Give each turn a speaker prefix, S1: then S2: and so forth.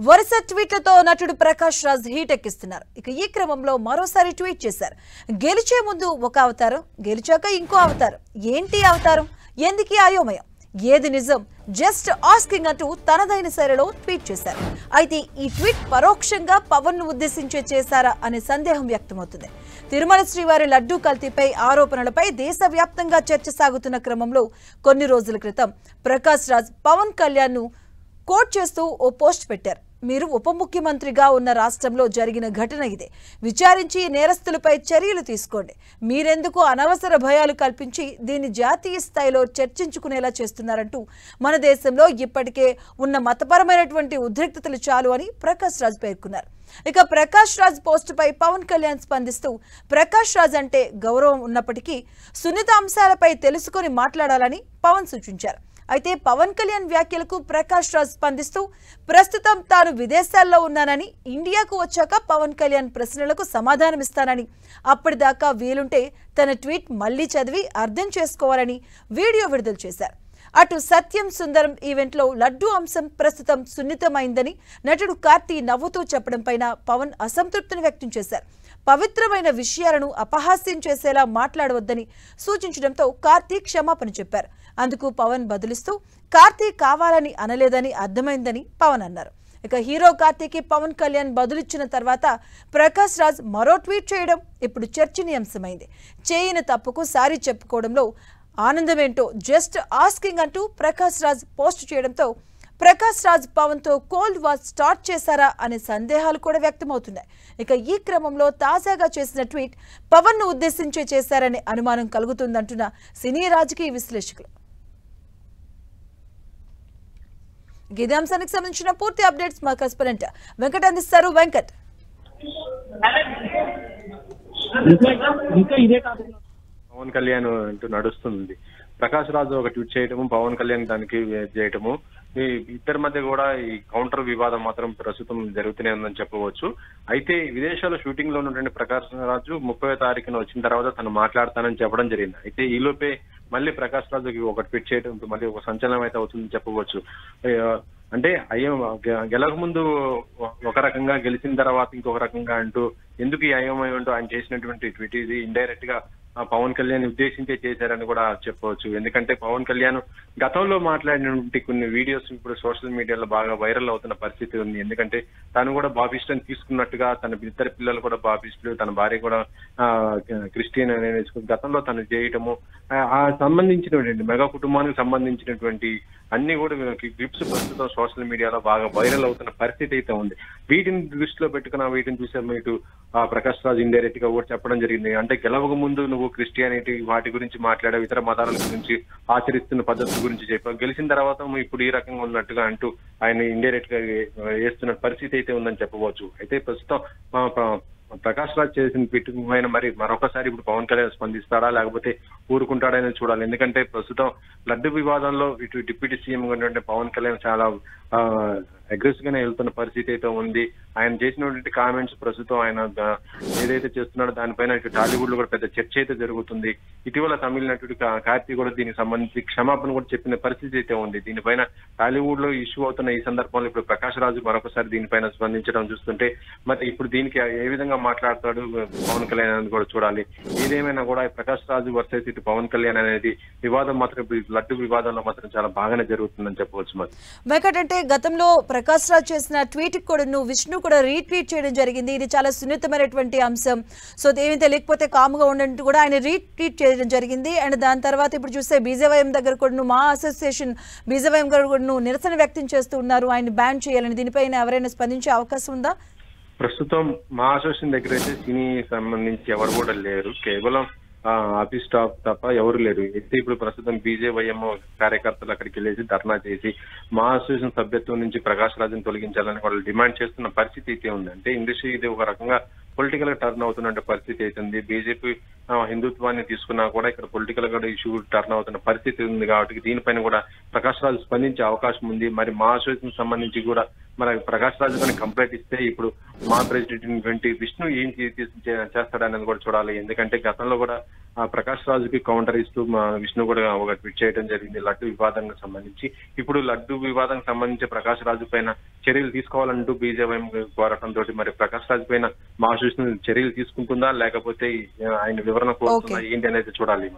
S1: వరుస ట్వీట్లతో నటుడు ప్రకాష్ రాజ్ హీట్ ఎక్కిస్తున్నారు. ఇక ఈ క్రమంలో మరోసారి ట్వీట్ చేశారు. గెలిచే ముందు ఒక అవతారం, గెలిచాక ఇంకో అవతారం. ఏంటి అవతారం? ఎందుకీ అయోమయం? ఏది నిజం? జస్ట్ ఆస్కింగ్ అంటూ తనదైన శైలిలో ట్వీట్ చేశారు. అయితే ఈ ట్వీట్ పరోక్షంగా పవన్ ను ఉద్దేశించి చేశారా అనే సందేహం వ్యక్తమవుతుంది. తిరుమల శ్రీవారి లడ్డూ కల్తీపై ఆరోపణలపై దేశవ్యాప్తంగా చర్చ సాగుతున్న క్రమంలో కొన్ని రోజుల క్రితం ప్రకాష్ రాజ్ పవన్ కళ్యాణ్ ను కోట్ చేస్తూ ఓ పోస్ట్ పెట్టారు. మీరు ఉప ముఖ్యమంత్రిగా ఉన్న రాష్ట్రంలో జరిగిన ఘటన ఇదే. విచారించి నేరస్తులపై చర్యలు తీసుకోండి. మీరెందుకు అనవసర భయాలు కల్పించి దీన్ని జాతీయ స్థాయిలో చర్చించుకునేలా చేస్తున్నారంటూ మన దేశంలో ఇప్పటికే ఉన్న మతపరమైనటువంటి ఉద్రిక్తతలు చాలు అని ప్రకాష్ రాజ్ పేర్కొన్నారు. ఇక ప్రకాష్ రాజ్ పోస్టుపై పవన్ కళ్యాణ్ స్పందిస్తూ ప్రకాష్ రాజ్ అంటే గౌరవం ఉన్నప్పటికీ సున్నిత అంశాలపై తెలుసుకొని మాట్లాడాలని పవన్ సూచించారు. అయితే పవన్ కళ్యాణ్ వ్యాఖ్యలకు ప్రకాష్ రాజ్ స్పందిస్తూ ప్రస్తుతం తాను విదేశాల్లో ఉన్నానని, ఇండియాకు వచ్చాక పవన్ కళ్యాణ్ ప్రశ్నలకు సమాధానమిస్తానని, అప్పటిదాకా వీలుంటే తన ట్వీట్ మళ్లీ చదివి అర్థం చేసుకోవాలని వీడియో విడుదల చేశారు. అటు సత్యం సుందరం ఈవెంట్లో లడ్డూ అంశం ప్రస్తుతం సున్నితమైందని నటుడు కార్తీ నవ్వుతూ చెప్పడంపై పవన్ అసంతృప్తిని వ్యక్తం చేశారు. పవిత్రమైన విషయాలను అపహాస్యం చేసేలా మాట్లాడవద్దని సూచించడంతో కార్తీ క్షమాపణ చెప్పారు. అందుకు పవన్ బదులిస్తూ కార్తీ కావాలని అనలేదని అర్థమైందని పవన్ అన్నారు. ఇక హీరో కార్తీకి పవన్ కళ్యాణ్ బదులిచ్చిన తర్వాత ప్రకాష్ రాజ్ మరో ట్వీట్ చేయడం ఇప్పుడు చర్చనీయాంశమైంది. చేయని తప్పుకు సారీ చెప్పుకోవడంలో ఆనందమేంటో జస్ట్ ఆస్కింగ్ అంటూ ప్రకాష్ రాజ్ పోస్ట్ చేయడంతో ప్రకాష్ రాజ్ పవన్ తో కోల్డ్ వార్ స్టార్ట్ చేశారా అనే సందేహాలు కూడా వ్యక్తమవుతున్నాయి. ఇక ఈ క్రమంలో తాజాగా చేసిన ట్వీట్ పవన్ ను ఉద్దేశించి చేశారనే అనుమానం కలుగుతుందంటున్న సినీ రాజకీయ విశ్లేషకులు. ఇదే అంశానికి సంబంధించిన పూర్తి అప్డేట్స్ మా కరెస్పాండెంట్ వెంకట్ అందిస్తారు. వెంకట్,
S2: పవన్ కళ్యాణ్ అంటూ నడుస్తుంది. ప్రకాష్ రాజు ఒక ట్వీట్ చేయటము, పవన్ కళ్యాణ్ దానికి చేయటము, ఈ ఇద్దరి మధ్య కూడా ఈ కౌంటర్ వివాదం మాత్రం ప్రస్తుతం జరుగుతూనే ఉందని చెప్పవచ్చు. అయితే విదేశాల్లో షూటింగ్ లో ఉన్నటువంటి ప్రకాష్ రాజు 30వ తారీఖున వచ్చిన తర్వాత తను మాట్లాడతానని చెప్పడం జరిగింది. అయితే ఈ లోపే మళ్ళీ ప్రకాష్ రాజుకి ఒక ట్వీట్ చేయడం మళ్ళీ ఒక సంచలనం అయితే అవుతుందని చెప్పవచ్చు. అంటే అయ్యో గెలక ముందు ఒక రకంగా, గెలిచిన తర్వాత ఇంకొక రకంగా అంటూ ఎందుకు ఈ అయోమయం అంటూ ఆయన చేసినటువంటి ట్వీట్ ఇది ఇండైరెక్ట్ గా పవన్ కళ్యాణ్ ఉద్దేశించే చేశారని కూడా చెప్పవచ్చు. ఎందుకంటే పవన్ కళ్యాణ్ గతంలో మాట్లాడినటువంటి కొన్ని వీడియోస్ ఇప్పుడు సోషల్ మీడియాలో బాగా వైరల్ అవుతున్న పరిస్థితి ఉంది. ఎందుకంటే తను కూడా బాప్టిస్టుని తీసుకున్నట్టుగా, తన ఇద్దరు పిల్లలు కూడా బాప్టిస్టులు, తన భార్య కూడా క్రిస్టియన్ అనేది గతంలో తను చేయటము, ఆ సంబంధించినటువంటి మెగా కుటుంబానికి సంబంధించినటువంటి అన్ని కూడా క్లిప్స్ ప్రస్తుతం సోషల్ మీడియాలో బాగా వైరల్ అవుతున్న పరిస్థితి అయితే ఉంది. వీటిని దృష్టిలో పెట్టుకున్న వీటిని చూసే మీకు ప్రకాష్ రాజ్ ఇండైరెక్ట్ గా కూడా చెప్పడం జరిగింది. అంటే గెలవక ముందు నువ్వు క్రిస్టియానిటీ వాటి గురించి మాట్లాడావు, ఇతర మతాల గురించి ఆచరిస్తున్న పద్ధతుల గురించి చెప్పావు, గెలిచిన తర్వాత ఇప్పుడు ఈ రకంగా ఉన్నట్టుగా అంటూ ఆయన ఇండైరెక్ట్ గా వేస్తున్న పరిస్థితి అయితే ఉందని చెప్పవచ్చు. అయితే ప్రస్తుతం ప్రకాష్ రాజ్ చేసిన ట్వీట్ పైన మరి మరొకసారి ఇప్పుడు పవన్ కళ్యాణ్ స్పందిస్తాడా లేకపోతే ఊరుకుంటాడని చూడాలి. ఎందుకంటే ప్రస్తుతం లడ్డు వివాదంలో ఇటు డిప్యూటీ సీఎం ఉన్నటువంటి పవన్ కళ్యాణ్ చాలా అగ్రెసివ్ గానే వెళ్తున్న పరిస్థితి అయితే ఉంది. ఆయన చేసినటువంటి కామెంట్స్ ప్రస్తుతం ఆయన ఏదైతే చేస్తున్నాడో దానిపైన ఇటు టాలీవుడ్ లో కూడా పెద్ద చర్చ అయితే జరుగుతుంది. ఇటీవల తమిళ నటుడు కార్తీ కూడా దీనికి సంబంధించి క్షమాపణ కూడా చెప్పిన పరిస్థితి అయితే ఉంది. దీనిపైన టాలీవుడ్ లో ఇష్యూ అవుతున్న ఈ సందర్భంలో ఇప్పుడు ప్రకాష్ రాజు మరొకసారి దీనిపైన స్పందించడం చూస్తుంటే మరి ఇప్పుడు దీనికి ఏ విధంగా మాట్లాడతాడు పవన్ కళ్యాణ్ అనేది కూడా చూడాలి. ఏదేమైనా కూడా ప్రకాష్ రాజు వర్సెస్ ఇటు పవన్ కళ్యాణ్ అనేది వివాదం మాత్రం లడ్డు వివాదంలో మాత్రం చాలా బాగానే జరుగుతుందని చెప్పవచ్చు. మరి
S1: వెంకట్, అంటే గతంలో ప్రకాష్ రాజ్ చేసిన ట్వీట్ కూడా విష్ణు కూడా రీట్వీట్ చేయడం జరిగింది. ఇది చాలా సున్నితమైనటువంటి అంశం, సో ఏమైతే లేకపోతే కామ్గా ఉండేట్టు కూడా ఆయన రీట్వీట్ చేయడం జరిగింది. అండ్ దాని తర్వాత ఇప్పుడు చూస్తే బీజేవైఎం దగ్గర కూడా మా అసోసియేషన్ బీజేవైఎం గారు కూడా నిరసన వ్యక్తం చేస్తూ ఉన్నారు, ఆయన బ్యాన్ చేయాలని. దీనిపైన ఎవరైనా స్పందించే అవకాశం ఉందా?
S2: ప్రస్తుతం మా అసోసియేషన్ దగ్గర అయితే సినీ సంబంధించి ఎవరు కూడా లేరు, కేవలం ఆఫీస్ స్టాఫ్ తప్ప ఎవరు లేరు. అయితే ఇప్పుడు ప్రస్తుతం బీజేవైఎం కార్యకర్తలు అక్కడికి వెళ్ళేసి ధర్నా చేసి మా అసోసియేషన్ సభ్యత్వం నుంచి ప్రకాష్ రాజును తొలగించాలని వాళ్ళు డిమాండ్ చేస్తున్న పరిస్థితి అయితే ఉంది. అంటే ఇండస్ట్రీ ఇది ఒక రకంగా పొలిటికల్ గా టర్న్ అవుతున్న పరిస్థితి అవుతుంది. బీజేపీ హిందుత్వాన్ని తీసుకున్నా కూడా ఇక్కడ పొలిటికల్ గా ఇష్యూ టర్న్ అవుతున్న పరిస్థితి ఉంది. కాబట్టి దీనిపైన కూడా ప్రకాష్ రాజు స్పందించే అవకాశం ఉంది. మరి మా అసోసియేషన్ సంబంధించి కూడా మరి ప్రకాష్ రాజు కానీ కంప్లైంట్ ఇస్తే ఇప్పుడు మా ప్రెసిడెంట్ విష్ణు ఏం చేస్తాడనేది కూడా చూడాలి. ఎందుకంటే గతంలో కూడా ఆ ప్రకాష్ రాజుకి కౌంటర్ ఇస్తూ మా విష్ణు కూడా ఒక ట్వీట్ చేయడం జరిగింది లడ్డు వివాదానికి సంబంధించి. ఇప్పుడు లడ్డు వివాదానికి సంబంధించి ప్రకాష్ రాజు పైన చర్యలు తీసుకోవాలంటూ బీజేపీ కోరటంతో మరి ప్రకాష్ రాజు పైన మా విష్ణు చర్యలు తీసుకుంటుందా లేకపోతే ఆయన వివరణ కోరుతుందా ఏంటి అనేది చూడాలి.